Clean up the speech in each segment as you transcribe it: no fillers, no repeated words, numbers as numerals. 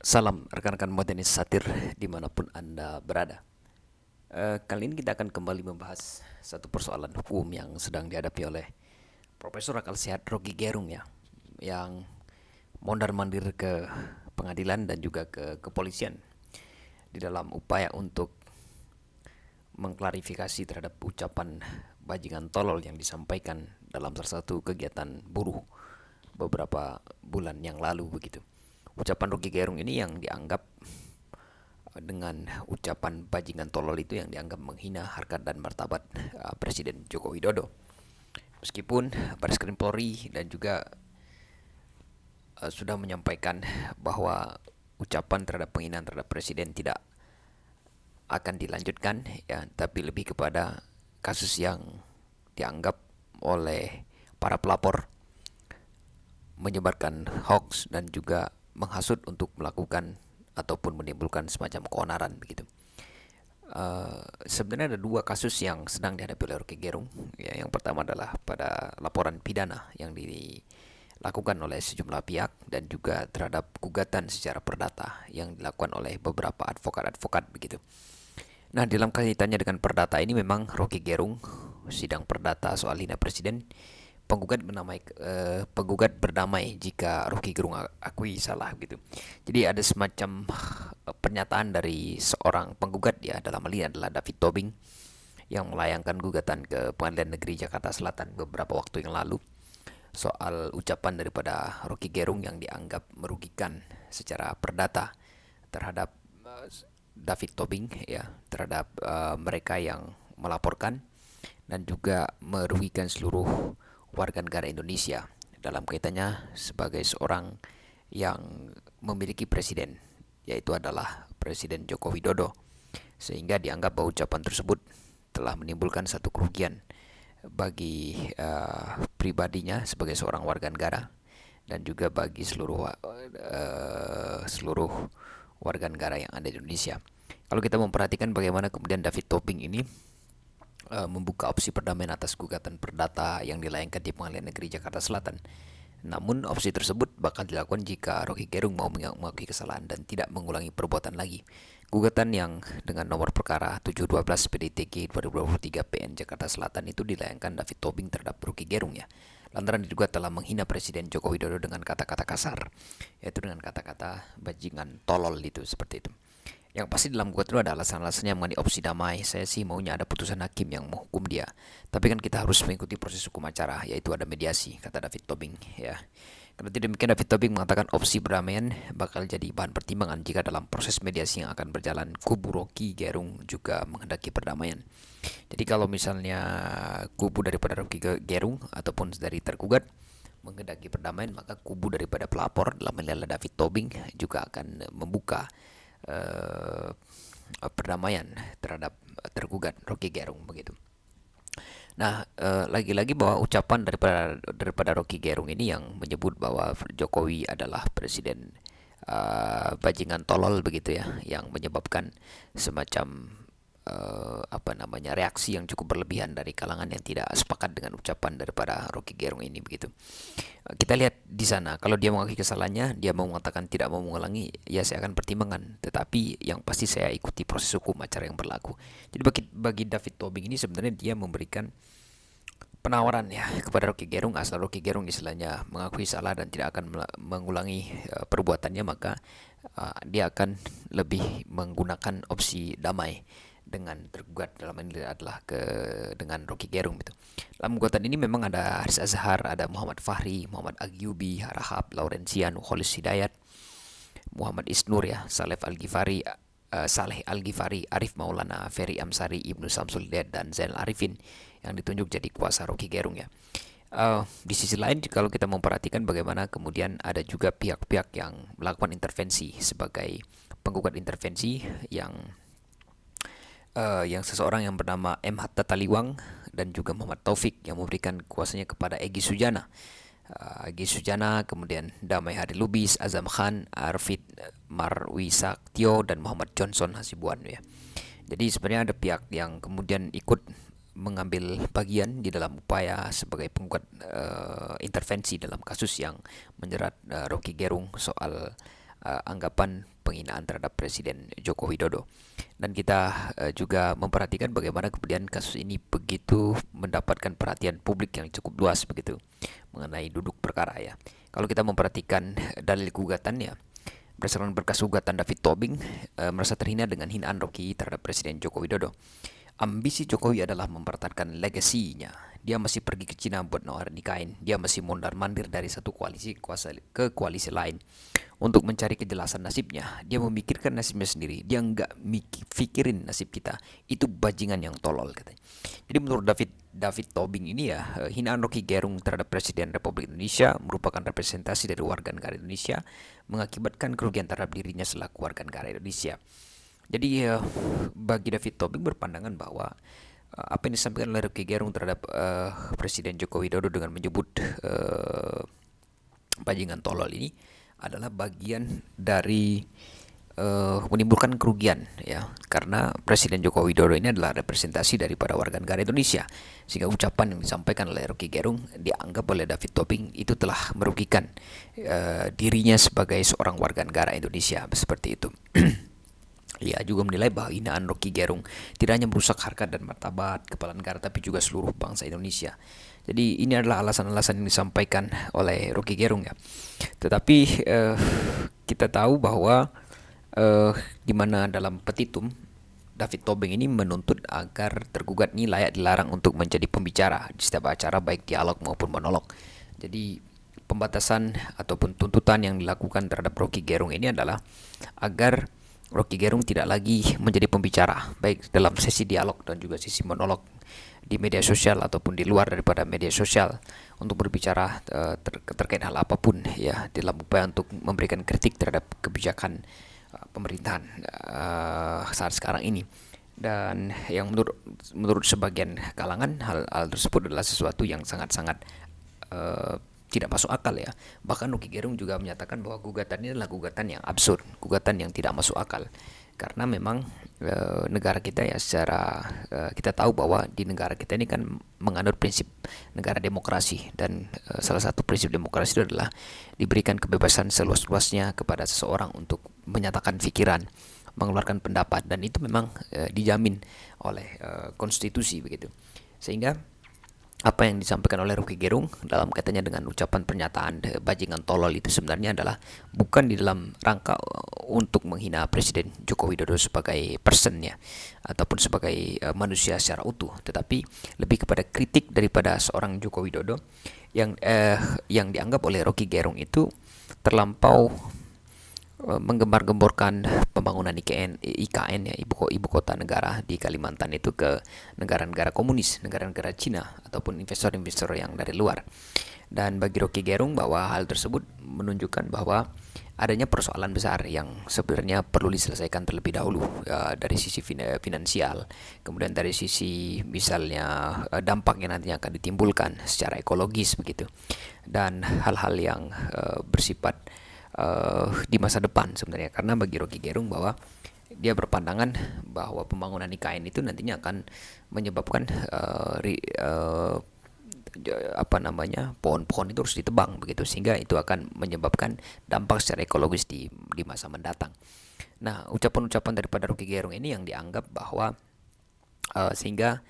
Salam rekan-rekan modernis satir dimanapun Anda berada. Kali ini kita akan kembali membahas satu persoalan hukum yang sedang dihadapi oleh Profesor Akal Sehat Rocky Gerung ya, yang mondar-mandir ke pengadilan dan juga ke kepolisian di dalam upaya untuk mengklarifikasi terhadap ucapan bajingan tolol yang disampaikan dalam salah satu kegiatan buruh beberapa bulan yang lalu begitu. Ucapan Rocky Gerung ini yang dianggap dengan ucapan bajingan tolol itu yang dianggap menghina harkat dan martabat Presiden Joko Widodo. Meskipun Baris Krim Polri dan juga sudah menyampaikan bahwa ucapan terhadap penghinaan terhadap presiden tidak akan dilanjutkan ya, tapi lebih kepada kasus yang dianggap oleh para pelapor menyebarkan hoax dan juga menghasut untuk melakukan ataupun menimbulkan semacam keonaran begitu. Sebenarnya ada dua kasus yang sedang dihadapi oleh Rocky Gerung. Ya, yang pertama adalah pada laporan pidana yang dilakukan oleh sejumlah pihak dan juga terhadap gugatan secara perdata yang dilakukan oleh beberapa advokat-advokat begitu. Nah, dalam kaitannya dengan perdata ini memang Rocky Gerung sidang perdata soal hina presiden, penggugat berdamai jika Rocky Gerung akui salah gitu. Jadi ada semacam pernyataan dari seorang penggugat ya, dalam hal ini adalah David Tobing, yang melayangkan gugatan ke Pengadilan Negeri Jakarta Selatan beberapa waktu yang lalu soal ucapan daripada Rocky Gerung yang dianggap merugikan secara perdata terhadap David Tobing ya, terhadap mereka yang melaporkan dan juga merugikan seluruh warga negara Indonesia dalam kaitannya sebagai seorang yang memiliki presiden, yaitu adalah Presiden Joko Widodo, sehingga dianggap bahwa ucapan tersebut telah menimbulkan satu kerugian bagi pribadinya sebagai seorang warga negara dan juga bagi seluruh warga negara yang ada di Indonesia. Kalau kita memperhatikan bagaimana kemudian David Tobing ini membuka opsi perdamaian atas gugatan perdata yang dilayangkan di Pengadilan Negeri Jakarta Selatan. Namun opsi tersebut bakal dilakukan jika Rocky Gerung mau mengakui kesalahan dan tidak mengulangi perbuatan lagi. Gugatan yang dengan nomor perkara 712 PDTG 2023 PN Jakarta Selatan itu dilayangkan David Tobing terhadap Rocky Gerung ya, lantaran diduga telah menghina Presiden Joko Widodo dengan kata-kata kasar, yaitu dengan kata-kata bajingan tolol itu, seperti itu. Yang pasti dalam gugatan itu ada alasan-alasannya mengenai opsi damai. Saya sih maunya ada putusan hakim yang menghukum dia. Tapi kan kita harus mengikuti proses hukum acara, yaitu ada mediasi, kata David Tobing ya. Karena tidak demikian, David Tobing mengatakan opsi perdamaian bakal jadi bahan pertimbangan jika dalam proses mediasi yang akan berjalan kubu Rocky Gerung juga menghendaki perdamaian. Jadi kalau misalnya kubu daripada Rocky Gerung ataupun dari tergugat menghendaki perdamaian, maka kubu daripada pelapor dalam hal David Tobing juga akan membuka eh, perdamaian terhadap tergugat Rocky Gerung begitu. Nah, lagi-lagi bahwa ucapan daripada Rocky Gerung ini yang menyebut bahwa Jokowi adalah presiden bajingan tolol begitu ya, yang menyebabkan semacam reaksi yang cukup berlebihan dari kalangan yang tidak sepakat dengan ucapan daripada Rocky Gerung ini begitu. Kita lihat di sana, kalau dia mengakui kesalahannya, dia mau mengatakan tidak mau mengulangi, ya saya akan pertimbangkan. Tetapi yang pasti saya ikuti proses hukum acara yang berlaku. Jadi bagi David Tobing ini sebenarnya dia memberikan penawaran ya kepada Rocky Gerung, asal Rocky Gerung istilahnya mengakui salah dan tidak akan mengulangi perbuatannya, maka dia akan lebih menggunakan opsi damai dengan tergugat, dalam ini adalah dengan Rocky Gerung gitu. Dalam gugatan ini memang ada Haris Azhar, ada Muhammad Fahri, Muhammad Agyubi, Harahap, Laurencian, Kholis Hidayat, Muhammad Isnur ya, Saleh Al-Ghifari, Arif Maulana, Ferry Amsari, Ibnu Samsul Hidayat dan Zainal Arifin yang ditunjuk jadi kuasa Rocky Gerung ya. Di sisi lain kalau kita memperhatikan bagaimana kemudian ada juga pihak-pihak yang melakukan intervensi sebagai penggugat intervensi yang seseorang yang bernama M. Hatta Taliwang dan juga Muhammad Taufik yang memberikan kuasanya kepada Egy Sujana, kemudian Damai Hari Lubis, Azam Khan, Arfid Marwi Saktio dan Muhammad Johnson Hasibuan ya. Jadi sebenarnya ada pihak yang kemudian ikut mengambil bagian di dalam upaya sebagai penggugat intervensi dalam kasus yang menjerat Rocky Gerung soal anggapan penghinaan terhadap Presiden Joko Widodo. Dan kita juga memperhatikan bagaimana kemudian kasus ini begitu mendapatkan perhatian publik yang cukup luas begitu mengenai duduk perkara ya. Kalau kita memperhatikan dalil gugatannya, berdasarkan berkas gugatan David Tobing merasa terhina dengan hinaan Rocky terhadap Presiden Joko Widodo. Ambisi Jokowi adalah mempertahankan legasinya. Dia masih pergi ke Cina buat nawarin kain. Dia masih mondar-mandir dari satu koalisi ke koalisi lain untuk mencari kejelasan nasibnya. Dia memikirkan nasibnya sendiri. Dia nggak mikirin nasib kita. Itu bajingan yang tolol katanya. Jadi menurut David Tobing ini ya, hinaan Rocky Gerung terhadap Presiden Republik Indonesia merupakan representasi dari warga negara Indonesia, mengakibatkan kerugian terhadap dirinya selaku warga negara Indonesia. Jadi bagi David Tobing berpandangan bahwa apa yang disampaikan oleh Rocky Gerung terhadap Presiden Joko Widodo dengan menyebut bajingan tolol ini adalah bagian dari menimbulkan kerugian ya, karena Presiden Joko Widodo ini adalah representasi daripada warga negara Indonesia, sehingga ucapan yang disampaikan oleh Rocky Gerung dianggap oleh David Tobing itu telah merugikan dirinya sebagai seorang warga negara Indonesia seperti itu. Ia juga menilai bahwa hinaan Rocky Gerung tidak hanya merusak harkat dan martabat kepala negara tapi juga seluruh bangsa Indonesia. Jadi ini adalah alasan-alasan yang disampaikan oleh Rocky Gerung ya. Tetapi kita tahu bahwa di mana dalam petitum David Tobing ini menuntut agar tergugat ini layak dilarang untuk menjadi pembicara di setiap acara baik dialog maupun monolog. Jadi pembatasan ataupun tuntutan yang dilakukan terhadap Rocky Gerung ini adalah agar Rocky Gerung tidak lagi menjadi pembicara baik dalam sesi dialog dan juga sesi monolog di media sosial ataupun di luar daripada media sosial untuk berbicara terkait hal apapun ya, dalam upaya untuk memberikan kritik terhadap kebijakan pemerintahan saat sekarang ini. Dan yang menurut sebagian kalangan hal tersebut adalah sesuatu yang sangat-sangat tidak masuk akal ya. Bahkan Rocky Gerung juga menyatakan bahwa gugatan ini adalah gugatan yang absurd, gugatan yang tidak masuk akal. Karena memang negara kita ya secara kita tahu bahwa di negara kita ini kan menganut prinsip negara demokrasi, dan salah satu prinsip demokrasi itu adalah diberikan kebebasan seluas-luasnya kepada seseorang untuk menyatakan pikiran, mengeluarkan pendapat, dan itu memang dijamin oleh konstitusi begitu. Sehingga apa yang disampaikan oleh Rocky Gerung dalam kaitannya dengan ucapan pernyataan bajingan tolol itu sebenarnya adalah bukan di dalam rangka untuk menghina Presiden Joko Widodo sebagai person ya, ataupun sebagai manusia secara utuh, tetapi lebih kepada kritik daripada seorang Joko Widodo yang dianggap oleh Rocky Gerung itu terlampau menggembar-gemborkan pembangunan IKN ya, ibu kota negara di Kalimantan itu ke negara-negara komunis, negara-negara Cina ataupun investor-investor yang dari luar. Dan bagi Rocky Gerung bahwa hal tersebut menunjukkan bahwa adanya persoalan besar yang sebenarnya perlu diselesaikan terlebih dahulu ya, dari sisi finansial, kemudian dari sisi misalnya dampak yang nantinya akan ditimbulkan secara ekologis begitu, dan hal-hal yang bersifat di masa depan sebenarnya. Karena bagi Rocky Gerung bahwa dia berpandangan bahwa pembangunan IKN itu nantinya akan menyebabkan pohon-pohon itu harus ditebang begitu, sehingga itu akan menyebabkan dampak secara ekologis di masa mendatang. Nah, ucapan-ucapan daripada Rocky Gerung ini yang dianggap bahwa sehingga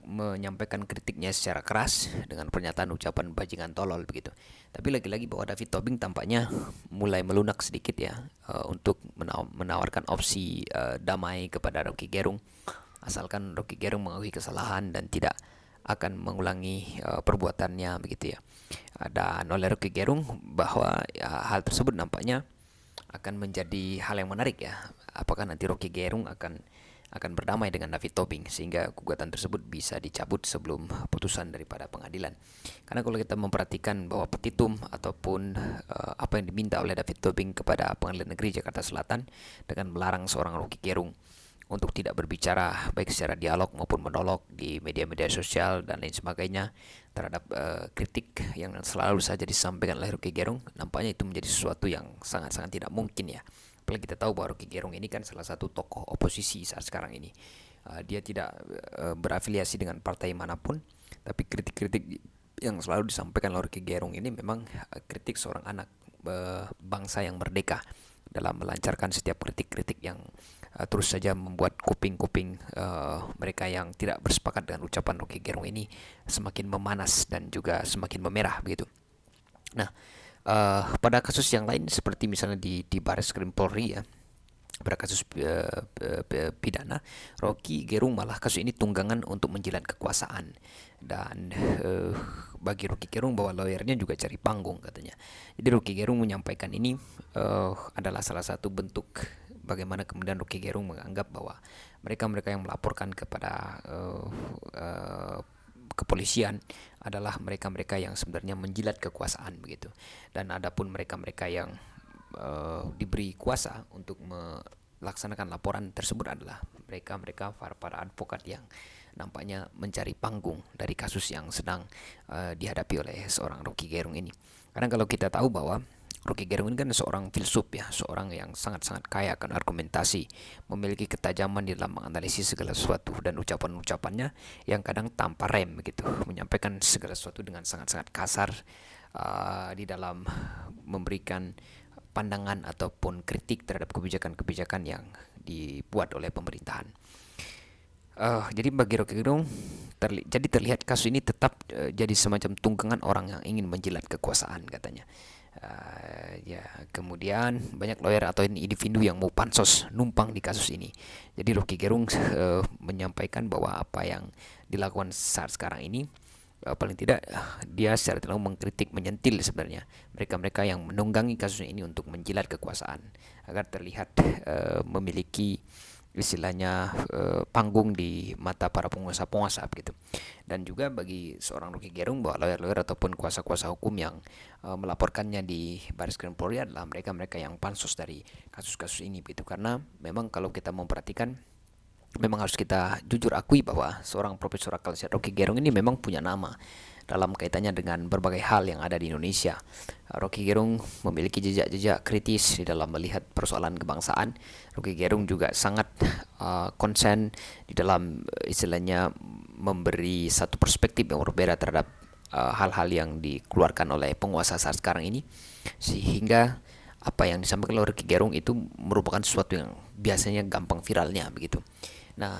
menyampaikan kritiknya secara keras dengan pernyataan ucapan bajingan tolol begitu. Tapi lagi-lagi bahwa David Tobing tampaknya mulai melunak sedikit ya, untuk menawarkan opsi damai kepada Rocky Gerung, asalkan Rocky Gerung mengakui kesalahan dan tidak akan mengulangi perbuatannya begitu ya. Dan oleh Rocky Gerung bahwa hal tersebut nampaknya akan menjadi hal yang menarik ya. Apakah nanti Rocky Gerung akan berdamai dengan David Tobing sehingga gugatan tersebut bisa dicabut sebelum putusan daripada pengadilan. Karena kalau kita memperhatikan bahwa petitum ataupun apa yang diminta oleh David Tobing kepada Pengadilan Negeri Jakarta Selatan dengan melarang seorang Rocky Gerung untuk tidak berbicara baik secara dialog maupun monolog di media-media sosial dan lain sebagainya terhadap kritik yang selalu saja disampaikan oleh Rocky Gerung, nampaknya itu menjadi sesuatu yang sangat-sangat tidak mungkin ya. Apalagi kita tahu bahwa Rocky Gerung ini kan salah satu tokoh oposisi saat sekarang ini. Dia tidak berafiliasi dengan partai manapun, tapi kritik-kritik yang selalu disampaikan oleh Rocky Gerung ini memang kritik seorang anak bangsa yang merdeka, dalam melancarkan setiap kritik-kritik yang terus saja membuat kuping-kuping mereka yang tidak bersepakat dengan ucapan Rocky Gerung ini semakin memanas dan juga semakin memerah begitu. Nah, pada kasus yang lain seperti misalnya di Baris Krim Polri ya, pada kasus pidana, Rocky Gerung malah kasus ini tunggangan untuk menjilat kekuasaan. Dan bagi Rocky Gerung bahwa lawyernya juga cari panggung katanya. Jadi Rocky Gerung menyampaikan ini adalah salah satu bentuk bagaimana kemudian Rocky Gerung menganggap bahwa mereka-mereka yang melaporkan kepada kepolisian adalah mereka-mereka yang sebenarnya menjilat kekuasaan begitu. Dan adapun mereka-mereka yang diberi kuasa untuk melaksanakan laporan tersebut adalah mereka-mereka para advokat yang nampaknya mencari panggung dari kasus yang sedang dihadapi oleh seorang Rocky Gerung ini. Karena kalau kita tahu bahwa Rocky Gerung ini kan seorang filsuf ya, seorang yang sangat-sangat kaya akan argumentasi, memiliki ketajaman di dalam menganalisis segala sesuatu dan ucapan-ucapannya yang kadang tanpa rem begitu, menyampaikan segala sesuatu dengan sangat-sangat kasar di dalam memberikan pandangan ataupun kritik terhadap kebijakan-kebijakan yang dibuat oleh pemerintahan. Jadi bagi Rocky Gerung jadi terlihat kasus ini tetap jadi semacam tunggangan orang yang ingin menjilat kekuasaan katanya. Ya, kemudian banyak lawyer atau individu yang mau pansos numpang di kasus ini. Jadi Rocky Gerung menyampaikan bahwa apa yang dilakukan saat sekarang ini paling tidak dia secara tidak mengkritik, menyentil sebenarnya mereka-mereka yang menunggangi kasus ini untuk menjilat kekuasaan agar terlihat memiliki istilahnya panggung di mata para penguasa-penguasa begitu. Dan juga bagi seorang Rocky Gerung bahwa lawyer-lawyer ataupun kuasa-kuasa hukum yang melaporkannya di Baris Krim Polri adalah mereka-mereka yang pansos dari kasus-kasus ini begitu. Karena memang kalau kita memperhatikan, memang harus kita jujur akui bahwa seorang Profesor Akal Sehat Rocky Gerung ini memang punya nama dalam kaitannya dengan berbagai hal yang ada di Indonesia. Rocky Gerung memiliki jejak-jejak kritis di dalam melihat persoalan kebangsaan. Rocky Gerung juga sangat konsen di dalam istilahnya memberi satu perspektif yang berbeda terhadap hal-hal yang dikeluarkan oleh penguasa saat sekarang ini, sehingga apa yang disampaikan oleh Rocky Gerung itu merupakan sesuatu yang biasanya gampang viralnya begitu. Nah,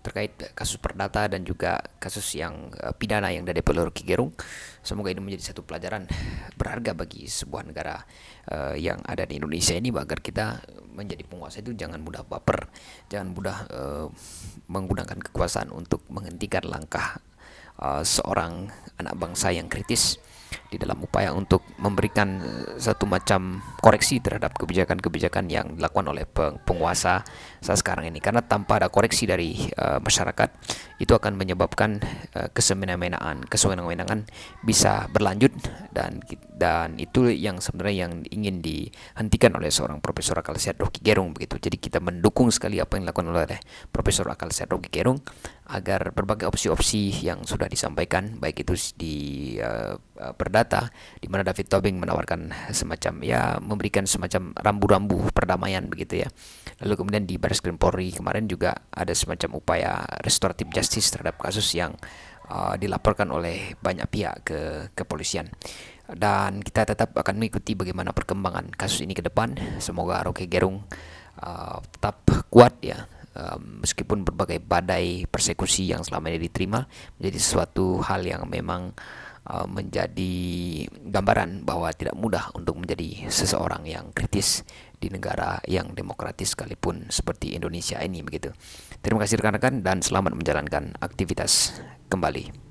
terkait kasus perdata dan juga kasus yang pidana yang dihadapi oleh Rocky Gerung, semoga ini menjadi satu pelajaran berharga bagi sebuah negara yang ada di Indonesia ini, agar kita menjadi penguasa itu jangan mudah baper, jangan mudah menggunakan kekuasaan untuk menghentikan langkah seorang anak bangsa yang kritis di dalam upaya untuk memberikan satu macam koreksi terhadap kebijakan-kebijakan yang dilakukan oleh penguasa saat sekarang ini. Karena tanpa ada koreksi dari masyarakat, itu akan menyebabkan kesewenang-wenangan bisa berlanjut, dan itu yang sebenarnya yang ingin dihentikan oleh seorang Profesor Akal Sehat Rocky Gerung begitu. Jadi kita mendukung sekali apa yang dilakukan oleh Profesor Akal Sehat Rocky Gerung agar berbagai opsi-opsi yang sudah disampaikan, baik itu di perdata, di mana David Tobing menawarkan semacam memberikan semacam rambu-rambu perdamaian begitu ya. Lalu kemudian di Baris Krim Polri kemarin juga ada semacam upaya restoratif justice terhadap kasus yang dilaporkan oleh banyak pihak ke kepolisian. Dan kita tetap akan mengikuti bagaimana perkembangan kasus ini ke depan. Semoga Rocky Gerung tetap kuat ya, meskipun berbagai badai persekusi yang selama ini diterima menjadi sesuatu hal yang memang menjadi gambaran bahwa tidak mudah untuk menjadi seseorang yang kritis di negara yang demokratis sekalipun seperti Indonesia ini begitu. Terima kasih rekan-rekan dan selamat menjalankan aktivitas kembali.